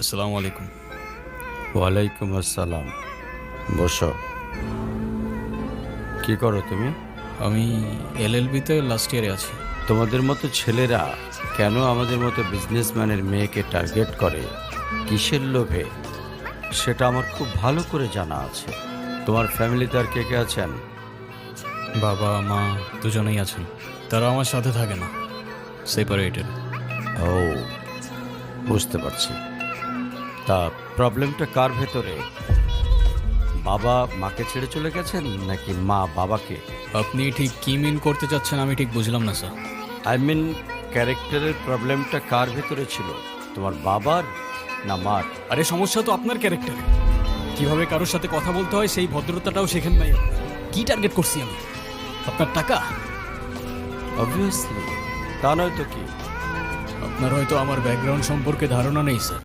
আসসালামু আলাইকুম। ওয়ালাইকুম আসসালাম। বসো। কি করো তুমি? আমি এলএলবিতে লাস্ট ইয়ারে আছি। তোমাদের মতো ছেলেরা কেন আমাদের মতো বিজনেসম্যানের মেয়েকে টার্গেট করে, কিসের লোভে, সেটা আমার খুব ভালো করে জানা আছে। তোমার ফ্যামিলিতে আর কে কে আছেন? বাবা মা দুজনেই আছেন। তারা আমার সাথে থাকে না, সেপারেটেড। ও, বুঝতে পারছি। তা প্রবলেমটা কার ভেতরে? বাবা মাকে ছেড়ে চলে গেছেন নাকি মা বাবাকে? আপনি ঠিক কি মিন করতে চাচ্ছেন আমি ঠিক বুঝলাম না স্যার। আই মিন, ক্যারেক্টারের প্রবলেমটা কার ভেতরে ছিল, তোমার বাবার না মার? আরে সমস্যা তো আপনার ক্যারেক্টারে। কিভাবে কারোর সাথে কথা বলতে হয় সেই ভদ্রতাটাও শেখেন নাই আপনি। কি টার্গেট করছি আমি? আপনার টাকা? অবভিয়াসলি, তা নয় তো কি। আপনার হয়তো আমার ব্যাকগ্রাউন্ড সম্পর্কে ধারণা নেই স্যার।